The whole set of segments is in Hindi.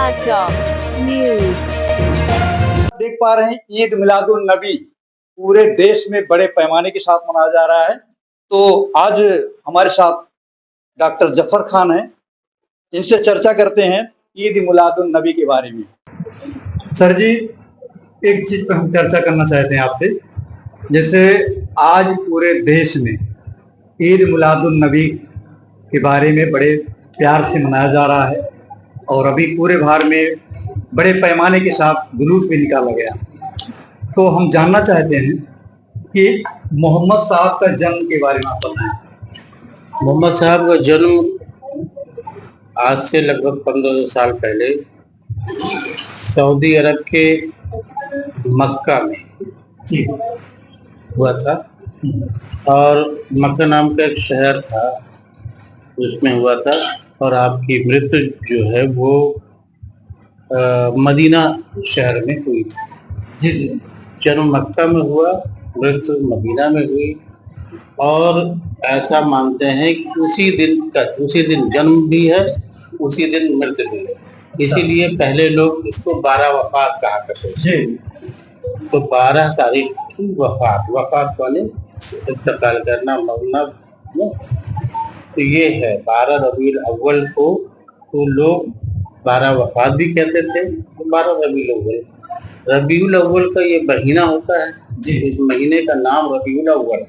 समाचार न्यूज। देख पा रहे हैं ईद मिलादुन नबी पूरे देश में बड़े पैमाने के साथ मनाया जा रहा है। तो आज हमारे साथ डॉक्टर जफर खान हैं, इनसे चर्चा करते हैं ईद मिलादुन नबी के बारे में। सर जी, एक चीज पर हम चर्चा करना चाहते हैं आपसे। जैसे आज पूरे देश में ईद मिलादुन नबी के बारे में बड़े प्यार से मनाया जा रहा है और अभी पूरे भारत में बड़े पैमाने के साथ जुलूस भी निकाला गया। तो हम जानना चाहते हैं कि मोहम्मद साहब का जन्म के बारे में आप बताएं। मोहम्मद साहब का जन्म आज से लगभग 1500 साल पहले सऊदी अरब के मक्का में जी हुआ था और मक्का नाम का एक शहर था उसमें हुआ था। और आपकी मृत्यु जो है वो मदीना शहर में हुई थी। जी जन्म मक्का में हुआ, मृत्यु मदीना में हुई। और ऐसा मानते हैं कि उसी दिन जन्म भी है, उसी दिन मृत्यु भी है। इसीलिए पहले लोग इसको 12 वफात कहा करते थे। तो 12 तारीख की वफात वाले इंतकाल करना मरना। तो ये है 12 रबीउल अव्वल को तो लोग 12 वफात भी कहते थे। तो 12 रबीउल अव्वल का ये महीना होता है जी। इस महीने का नाम रबीउल अव्वल,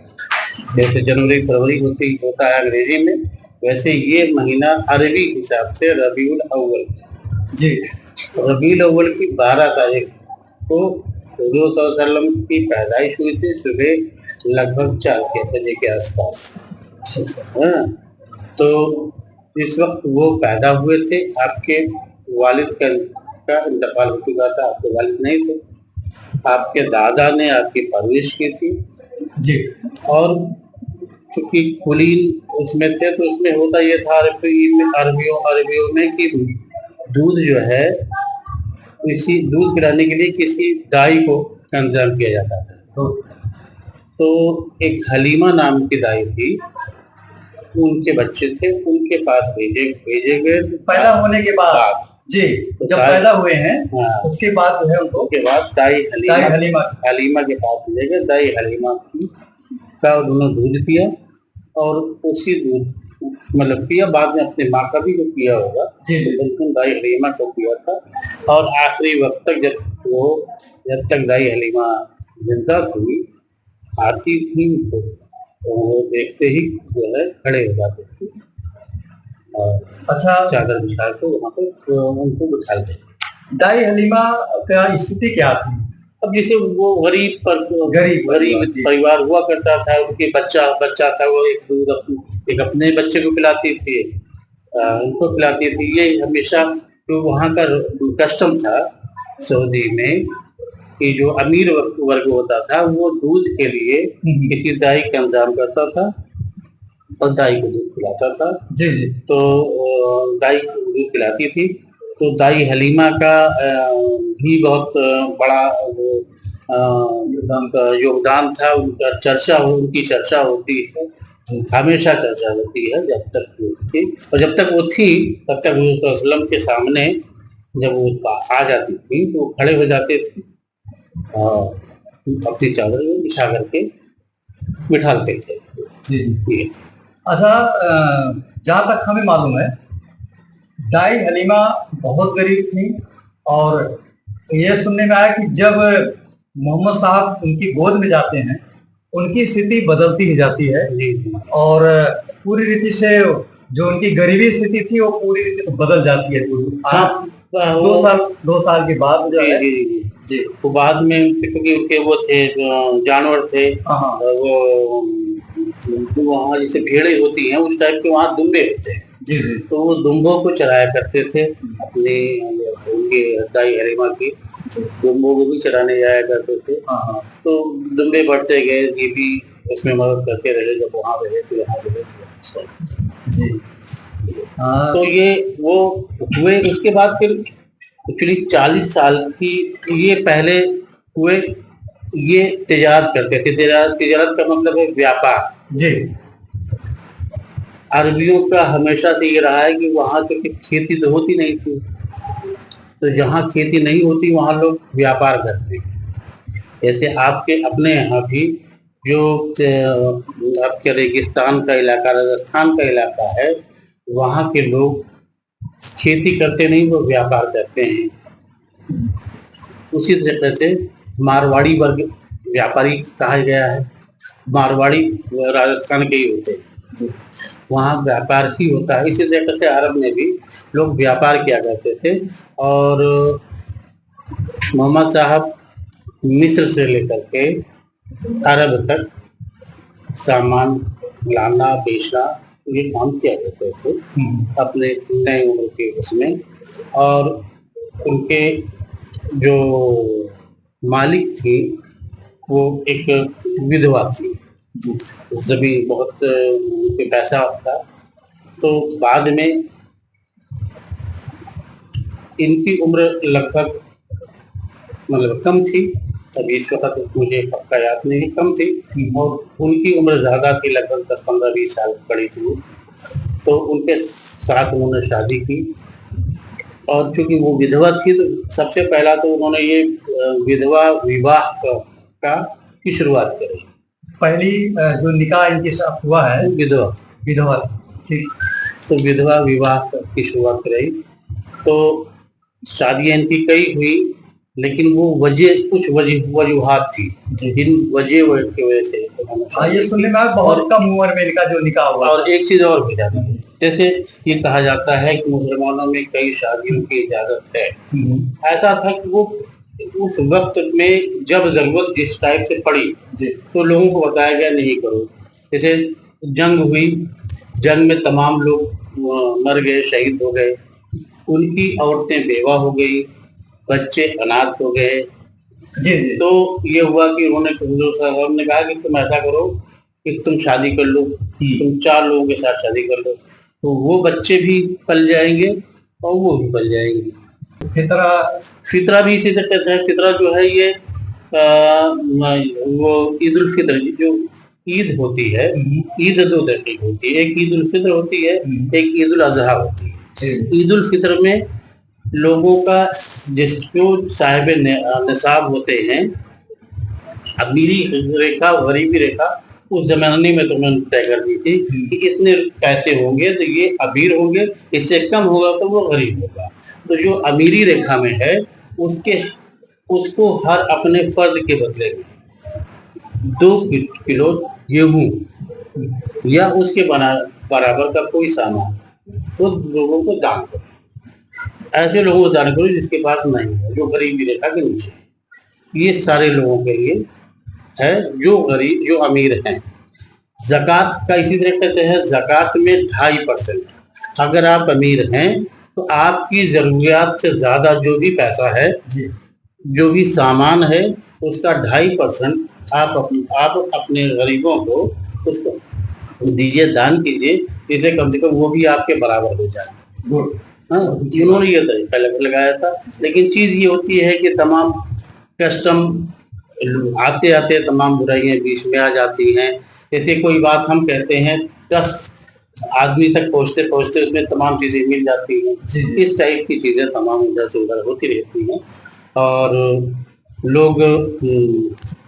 जैसे जनवरी फरवरी होता है अंग्रेजी में, वैसे ये महीना अरबी हिसाब से रबीउल अव्वल जी। रबीउल अव्वल की 12 तारीख को हुजूर सल्लल्लाहु अलैहि वसल्लम की पैदाइश हुई थी, सुबह लगभग 4 बजे के आसपास। तो इस वक्त वो पैदा हुए थे। आपके वालिद का इंतकाल हो चुका था, आपके वालिद नहीं थे। आपके दादा ने आपकी परवरिश की थी जी। और चूंकि कुलीन उसमें थे तो उसमें होता ये था अरबियों में कि दूध जो है किसी दूध पिलाने के लिए किसी दाई को इंतजाम किया जाता था। तो एक हलीमा नाम की दाई थी, उनके बच्चे थे, उनके पास भेजे गए। पैदा होने के बाद जी, तो जब पैदा हुए हैं उसके बाद जो है उनको उसके बाद दाई हलीमा के पास ले गए। दाई हलीमा का उन्होंने दूध पिया और उसी दूध मतलब पिया, बाद में अपने माँ का भी जो पिया होगा जी, बिल्कुल दाई हलीमा को पिया था। और आखिरी वक्त तक जब तक दाई हलीमा जिंदा थी, आती थी तो वो देखते ही जो है खड़े हो जाते थे और अच्छा चादर बिछा के वहाँ पे उनको बिठाते थे। दाई हलीमा का स्थिति क्या थी? अब जैसे वो गरीब परिवार हुआ करता था, उनके बच्चा था, वो एक अपने बच्चे को पिलाती थी, उनको पिलाती थी। ये हमेशा तो वहाँ का कस्टम था सऊदी में कि जो अमीर वर्ग होता था वो दूध के लिए किसी दाई का इंतजाम करता था और दाई को दूध पिलाता था जी। तो दाई को दूध पिलाती थी। तो दाई हलीमा का भी बहुत बड़ा योगदान था। उनकी चर्चा होती है, हमेशा चर्चा होती है जब तक वो थी। और जब तक वो थी तब तक हुजूर सल्लल्लाहु अलैहि वसल्लम के सामने जब वो आ जाती थी तो वो खड़े हो जाते थे और अपनी चादर में बिछा करके बिठाते थे जी। अच्छा, जहाँ तक हमें मालूम है दाई हलीमा बहुत गरीब थी और ये सुनने में आया कि जब मोहम्मद साहब उनकी गोद में जाते हैं उनकी स्थिति बदलती ही जाती है और पूरी रीति से जो उनकी गरीबी स्थिति थी वो पूरी रीति से बदल जाती है। 2 साल के बाद जो है जी, वो बाद में क्योंकि उनके वो थे जानवर थे, वो वहाँ जैसे भेड़े होती हैं उस टाइप के वहाँ दुम्बे होते हैं जी। तो वो दुम्बों को चराया करते थे, अपने उनके दाई हलीमा की दुम्बों को भी चराने जाया करते थे। तो दुम्बे बढ़ते गए, ये भी उसमें मदद करते रहे, जब वहाँ रहे तो यहाँ रहे जी। तो ये वो हुए। उसके बाद फिर एक्चुअली 40 साल की ये पहले हुए, ये तिजारत करते थे। तिजारत का मतलब है व्यापार जी। अरबियों का हमेशा से ये रहा है कि वहाँ तो खेती तो होती नहीं थी, तो जहाँ खेती नहीं होती वहाँ लोग व्यापार करते हैं। जैसे आपके अपने यहाँ भी जो आपके रेगिस्तान का इलाका, राजस्थान का इलाका है, वहाँ के लोग खेती करते नहीं, वो व्यापार करते हैं। उसी तरीके से मारवाड़ी वर्ग व्यापारी कहा गया है। मारवाड़ी राजस्थान के ही होते हैं, वहाँ व्यापार ही होता है। इसी तरीके से अरब में भी लोग व्यापार किया करते थे। और मोहम्मद साहब मिस्र से लेकर के अरब तक सामान लाना बेचना ये काम किया करते थे अपने नए उम्र के उसमें। और उनके जो मालिक थी वो एक विधवा थी, जभी बहुत उनके पैसा था। तो बाद में इनकी उम्र लगभग मतलब कम थी, अभी इस वक्त मुझे पक्का याद नहीं, कम थी। और उनकी उम्र ज़्यादा थी, लगभग 10-15-20 साल बड़ी थी। तो उनके साथ उन्होंने शादी की। और चूंकि वो विधवा थी तो सबसे पहला तो उन्होंने ये विधवा विवाह की शुरुआत करी। पहली जो निकाह इनके साथ हुआ है विधवा, ठीक। तो विधवा विवाह की शुरुआत कराई। तो शादियां इनकी कई हुई, लेकिन वो कुछ वजूहात थी जिन वजह की वजह से ये सुनने में बहुत कम उम्र में इनका जो निकाह हुआ। और एक चीज और भी जाती है, जैसे ये कहा जाता है कि मुसलमानों में कई शादियों की इजाजत है। ऐसा था कि वो उस वक्त में जब जरूरत जिस टाइप से पड़ी तो लोगों को बताया गया नहीं करो। जैसे जंग हुई, जंग में तमाम लोग मर गए, शहीद हो गए, उनकी औरतें बेवा हो गई, बच्चे अनाथ हो गए। तो ये हुआ कि उन्होंने हुजूर सल्लल्लाहु अलैहि वसल्लम ने कहा कि तुम ऐसा करो कि तुम शादी कर लो, तुम 4 लोगों के साथ शादी कर लो, तो वो बच्चे भी पल जाएंगे और वो भी पल जाएंगे। फितरा भी इसी तरीके से है। फितरा जो है ये वो ईद उल फित्र जो ईद होती है, ईद 2 तरह की होती है, एक ईद उल फित्र होती है, एक ईद उल अजहा होती है। ईद उल फित्र में लोगों का जो साहिब निसाब होते हैं, अमीरी रेखा गरीबी रेखा उस जमाने में तो मैंने तय कर दी थी कि इतने पैसे होंगे तो ये अमीर होंगे, इससे कम होगा तो वो गरीब होगा। तो जो अमीरी रेखा में है उसको हर अपने फर्द के बदले में 2 किलो गेहूं या उसके बराबर का कोई सामान तो लोगों को दान करो। ऐसे लोगों को दान करो जिसके पास नहीं है, जो गरीबी रेखा के नीचे। ये सारे लोगों के लिए है जो गरीब जो अमीर हैं। ज़कात का इसी तरीके से है, ज़कात में 2.5%। अगर आप अमीर हैं तो आपकी ज़रूरियात से ज़्यादा जो भी पैसा है, जो भी सामान है, उसका 2.5% आप अपने गरीबों को उसको दीजिए, दान कीजिए, जिससे कम से कम वो भी आपके बराबर हो जाए। हाँ, उन्होंने ये तरीका लगाया था। लेकिन चीज़ ये होती है कि तमाम कस्टम आते आते तमाम बुराइयां बीच में आ जाती हैं। जैसे कोई बात हम कहते हैं 10 आदमी तक पहुंचते पहुंचते उसमें तमाम चीजें मिल जाती हैं। इस टाइप की चीजें तमाम इधर से उधर होती रहती हैं। और लोग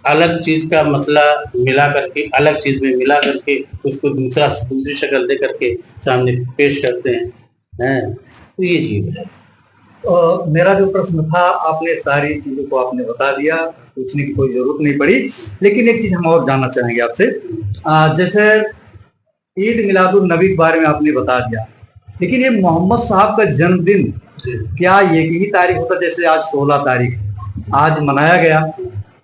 अलग चीज का मसला मिला करके, अलग चीज में मिला करके उसको दूसरी शक्ल दे करके सामने पेश करते हैं। तो ये चीज है। मेरा जो प्रश्न था, आपने सारी चीजों को आपने बता दिया, पूछने की कोई जरूरत नहीं पड़ी। लेकिन एक चीज हम और जानना चाहेंगे आपसे, जैसे ईद मिलादुन नबी के बारे में आपने बता दिया, लेकिन ये मोहम्मद साहब का जन्मदिन क्या एक ही तारीख होता, जैसे आज 16 तारीख आज मनाया गया,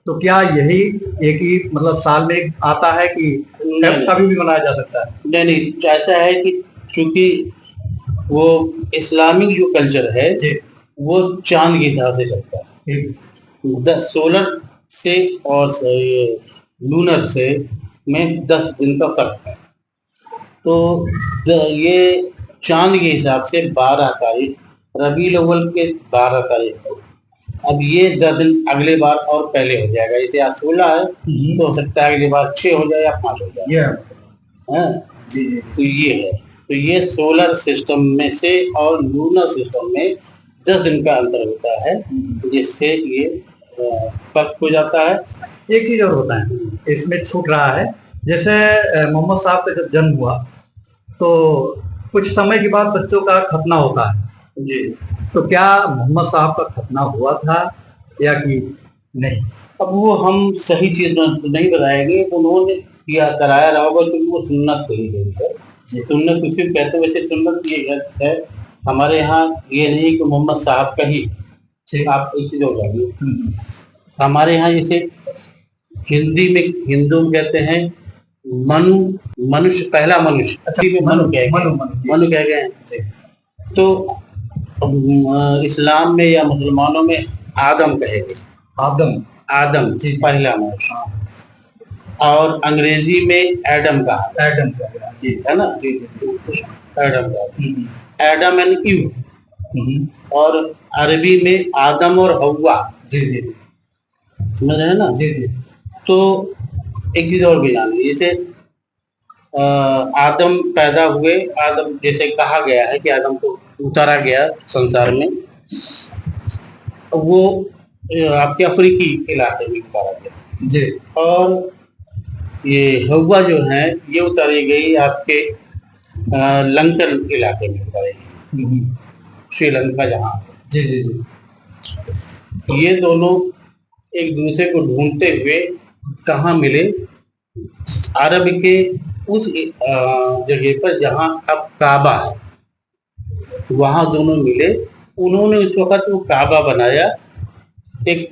तो क्या यही एक ही मतलब साल में आता है कि कभी भी मनाया जा सकता है? नहीं, ऐसा है कि चूंकि वो इस्लामिक जो कल्चर है वो चांद के हिसाब से चलता है। सोलर से और लूनर से में 10 दिन का फर्क है। तो ये चांद के हिसाब से 12 तारीख रबीउल अव्वल के 12 तारीख को, अब ये 10 दिन अगले बार और पहले हो जाएगा। जैसे आज 16 है तो हो सकता है अगली बार 6 हो जाए या 5 हो जाए। तो ये है। तो ये सोलर सिस्टम में से और लूनर सिस्टम में 10 दिन का अंतर होता है, जिससे ये पक्क हो जाता है। एक चीज और होता है, इसमें छूट रहा है, जैसे मोहम्मद साहब का जब जन्म हुआ तो कुछ समय के बाद बच्चों का खतना होता है जी। तो क्या मोहम्मद साहब का खतना हुआ था या कि नहीं? अब वो हम सही चीज नहीं बताएंगे, उन्होंने किया कराया रहा होगा, क्योंकि वो सुन्नत कही गई है। सुन्नत किसी को कहते हैं, वैसे सुन्नत ये है हमारे यहाँ, ये नहीं कि मोहम्मद साहब का ही आप एक चीज हो जाएगी। हमारे यहाँ जैसे हिंदी में हिंदू कहते हैं मनुष्य, पहला मनुष्य। अच्छा, मनु कह गए। तो इस्लाम में या मुसलमानों में आदम कहे गए। आदम पहला मनुष्य, और अंग्रेजी में एडम का है ना, एडम का, एडम एंड ईव, और अरबी में आदम और हव्वा। समझ रहे हैं ना? तो एक चीज और भी जानिए, जैसे आदम पैदा हुए, आदम जैसे कहा गया है कि आदम को उतारा गया संसार में, वो आपके अफ्रीकी इलाके में उतारा गया, और ये हव्वा जो है ये उतारी गई आपके लंकन इलाके में उतारी गई, श्रीलंका जहाँ। ये दोनों एक दूसरे को ढूंढते हुए कहाँ मिले? अरब के उस जगह पर जहाँ अब काबा है, वहां दोनों मिले। उन्होंने उस वक्त वो काबा बनाया, एक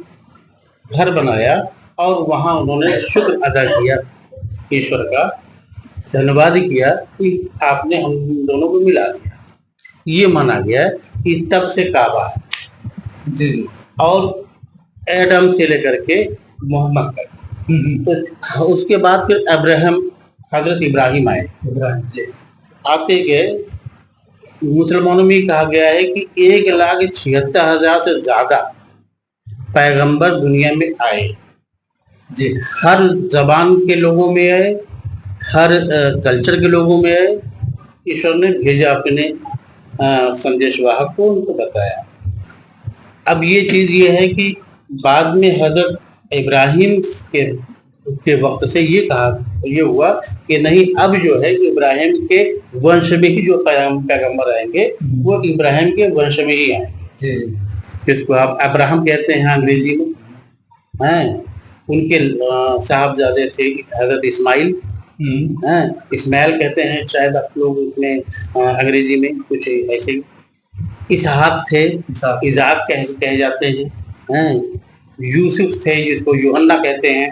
घर बनाया, और वहां उन्होंने शुक्र अदा किया ईश्वर का, धन्यवाद किया कि आपने हम दोनों को मिला दिया। ये माना गया कि तब से काबा है। और एडम से लेकर के मोहम्मद तक, तो उसके बाद फिर अब्राहम, हजरत इब्राहिम आए। आते गए, मुसलमानों में कहा गया है कि 1,76,000 से ज्यादा पैगंबर दुनिया में आए। हर जबान के लोगों में आए, हर कल्चर के लोगों में आए। ईश्वर ने भेजा अपने संदेशवाहक को, उनको बताया। अब ये चीज ये है कि बाद में हजरत इब्राहिम के वक्त से ये हुआ कि नहीं, अब जो है कि इब्राहिम के वंश में ही जो पैगंबर आएंगे वो इब्राहिम के वंश में ही आएंगे, जिसको आप अब्राहम कहते हैं अंग्रेजी में, हैं। उनके साहबजादे थे हजरत इस्माइल, इस्माइल कहते हैं शायद आप लोग उसमें अंग्रेजी में कुछ ऐसे ही। इसहाक थे, इजाक कहे जाते हैं। यूसुफ थे, जिसको यूहन्ना कहते हैं,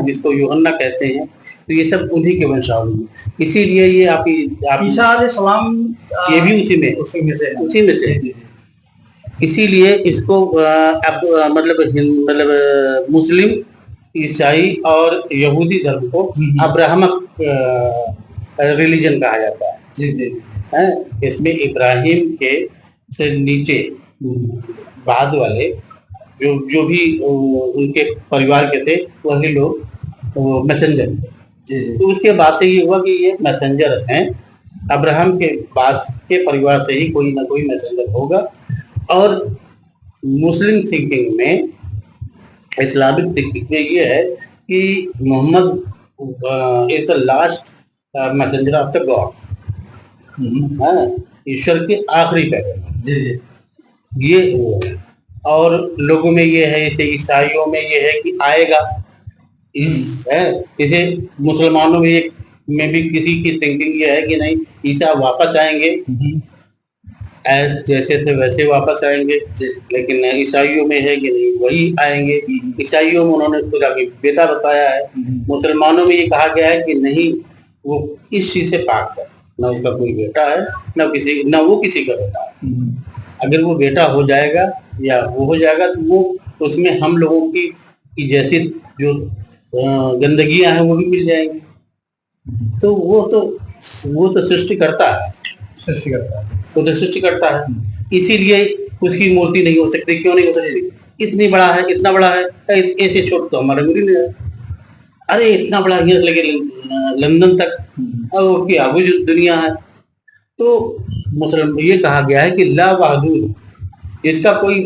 जिसको यूहन्ना कहते हैं। तो ये सब उन्हीं के वंशावली, इसीलिए ये आप ईसा अलैहिस्सलाम ये भी उसी में से। इसीलिए इसको अब मतलब मुस्लिम, ईसाई और यहूदी धर्म को अब्राहमक रिलीजन कहा जाता है। इसमें इब्राहिम के से नीचे बाद वाले जो भी उनके परिवार के थे, वही लोग मैसेंजर थे। तो उसके बाद से ये हुआ कि ये मैसेंजर हैं। अब्राहम के बाद के परिवार से ही कोई ना कोई मैसेंजर होगा। और मुस्लिम थिंकिंग में, इस्लामिक थिंकिंग में ये है कि Mohammed is the last messenger of the God, ईश्वर के आखिरी पैगंबर, ये वो है। और लोगों में ये है, जैसे ईसाइयों में ये है कि आएगा, जैसे मुसलमानों में भी किसी की थिंकिंग ये है कि नहीं, ईसा वापस आएंगे, जैसे थे वैसे वापस आएंगे। लेकिन ईसाइयों में है कि नहीं, वही आएंगे। ईसाइयों में उन्होंने खुदा की बेटा बताया है। मुसलमानों में ये कहा गया है कि नहीं, वो इस चीज से पाक है, ना उसका कोई बेटा है, ना वो किसी का बेटा है। अगर वो बेटा हो जाएगा या वो हो जाएगा, तो वो उसमें हम लोगों की जैसी जो गंदगियां हैं वो भी मिल जाएंगी। तो वो तो सृष्टि करता है, वो तो सृष्टि करता है। इसीलिए उसकी मूर्ति नहीं हो सकती। क्यों नहीं हो सकती? इतनी बड़ा है, इतना बड़ा है, ऐसे छोट तो हमारे मुरी नहीं है। अरे इतना बड़ा यहाँ लगे लंदन तक, और क्या वो जो दुनिया है। तो मुसलमान ये कहा गया है कि ला बहादुर, इसका कोई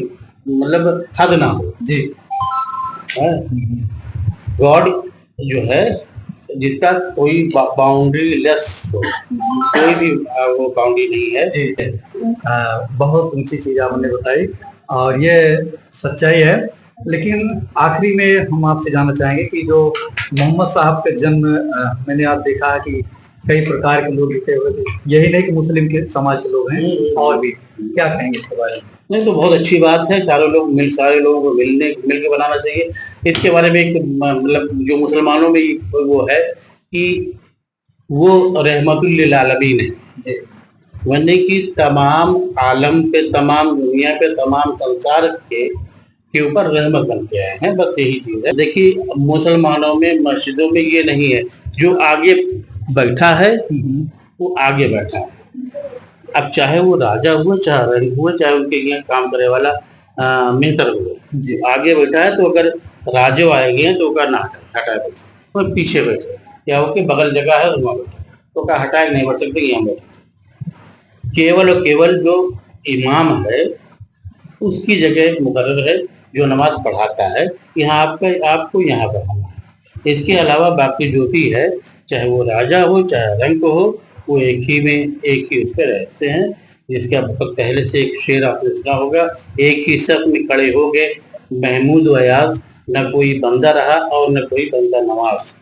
मतलब हद ना हो जी। गॉड जो है जिसका कोई बाउंड्री लेस हो, कोई भी वो बाउंड्री नहीं है जी। बहुत ऊंची चीज आपने बताई और ये सच्चाई है। लेकिन आखिरी में हम आपसे जानना चाहेंगे कि जो मोहम्मद साहब का जन्म मैंने आज देखा कि कई प्रकार के लोग लिखे हुए थे, यही नहीं कि मुस्लिम के समाज के लोग हैं और भी, क्या कहेंगे इसके बारे में? नहीं तो बहुत अच्छी बात है, सारे लोगों को मिल के बनाना चाहिए। इसके बारे में एक मतलब जो मुसलमानों में वो है कि वो रहमतुल लिल आलमीन है, वरने की तमाम आलम पे, तमाम दुनिया पे, तमाम संसार के ऊपर रहमत बन के आए हैं, बस यही चीज है। देखिए मुसलमानों में मस्जिदों में ये नहीं है, जो आगे बैठा है वो आगे बैठा है। अब चाहे वो राजा हुआ, चाहे रंग हुआ, चाहे उनके यहाँ काम करे वाला मित्र हुआ, आगे बैठा है तो अगर राजो आएंगे तो का ना हटाए बैठे, वो पीछे बैठे, या वो के बगल जगह है उसमें बैठे, तो का हटाए नहीं बैठ सकते, यहाँ बैठे। केवल और केवल जो इमाम है उसकी जगह मुकर्रर है, जो नमाज पढ़ाता है, यहाँ आपको यहाँ पढ़ाना है। इसके अलावा बाकी जो भी है, चाहे वो राजा हो चाहे रंग हो, वो एक ही उस पर रहते हैं। जिसका बहुत पहले से एक शेर आपने सुना होगा, एक ही सफ में खड़े हो गए महमूद वयाज, न कोई बंदा रहा और न कोई बंदा नवाज।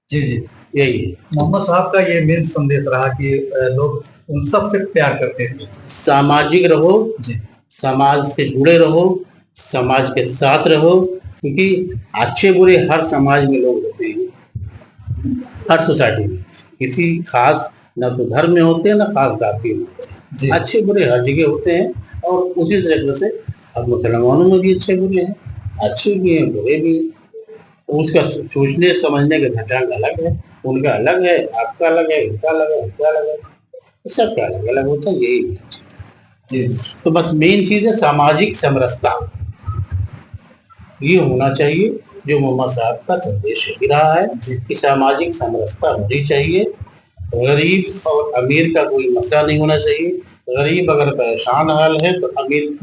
जी जी, यही है मोहम्मद साहब का ये मेन संदेश रहा कि लोग उन सब से प्यार करते हैं। सामाजिक रहो जी, समाज से जुड़े रहो, समाज के साथ रहो, क्योंकि अच्छे बुरे हर समाज में लोग होते हैं, हर सोसाइटी में। किसी खास न तो धर्म में होते हैं न खास जाति में होते हैं, अच्छे बुरे हर जगह होते हैं। और उसी तरीके से अब मुसलमानों में भी अच्छे बुरे हैं, अच्छे भी हैं बुरे भी हैं। उसका सोचने समझने का ढंग अलग है, उनका अलग है, आपका अलग है, उनका अलग है, उनका अलग है, सबका अलग अलग होता है। यही जी। तो बस मेन चीज है सामाजिक समरसता, ये होना चाहिए, जो मोहम्मद साहब का संदेश ही रहा है कि सामाजिक समरसता होनी चाहिए। गरीब और अमीर का कोई मसला नहीं होना चाहिए। गरीब अगर परेशान हाल है तो अमीर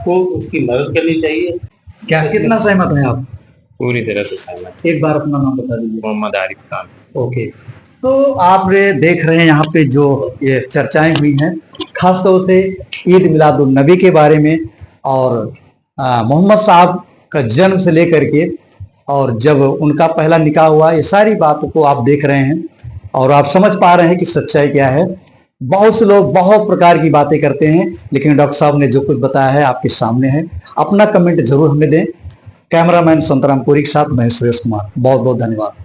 को उसकी मदद करनी चाहिए। क्या कितना सहमत हैं आप? पूरी तरह से सहमत। एक बार अपना नाम बता दीजिए। मोहम्मद आरिफ खान। ओके, तो आप देख रहे हैं यहाँ पे जो ये चर्चाएं हुई हैं, खासतौर से ईद मिलादुन नबी के बारे में और मोहम्मद साहब का जन्म से लेकर के और जब उनका पहला निकाह हुआ, ये सारी बातों को आप देख रहे हैं और आप समझ पा रहे हैं कि सच्चाई क्या है। बहुत से लोग बहुत प्रकार की बातें करते हैं, लेकिन डॉक्टर साहब ने जो कुछ बताया है आपके सामने है। अपना कमेंट जरूर हमें दें। कैमरामैन संतराम पुरी के साथ मैं सुरेश कुमार, बहुत बहुत धन्यवाद।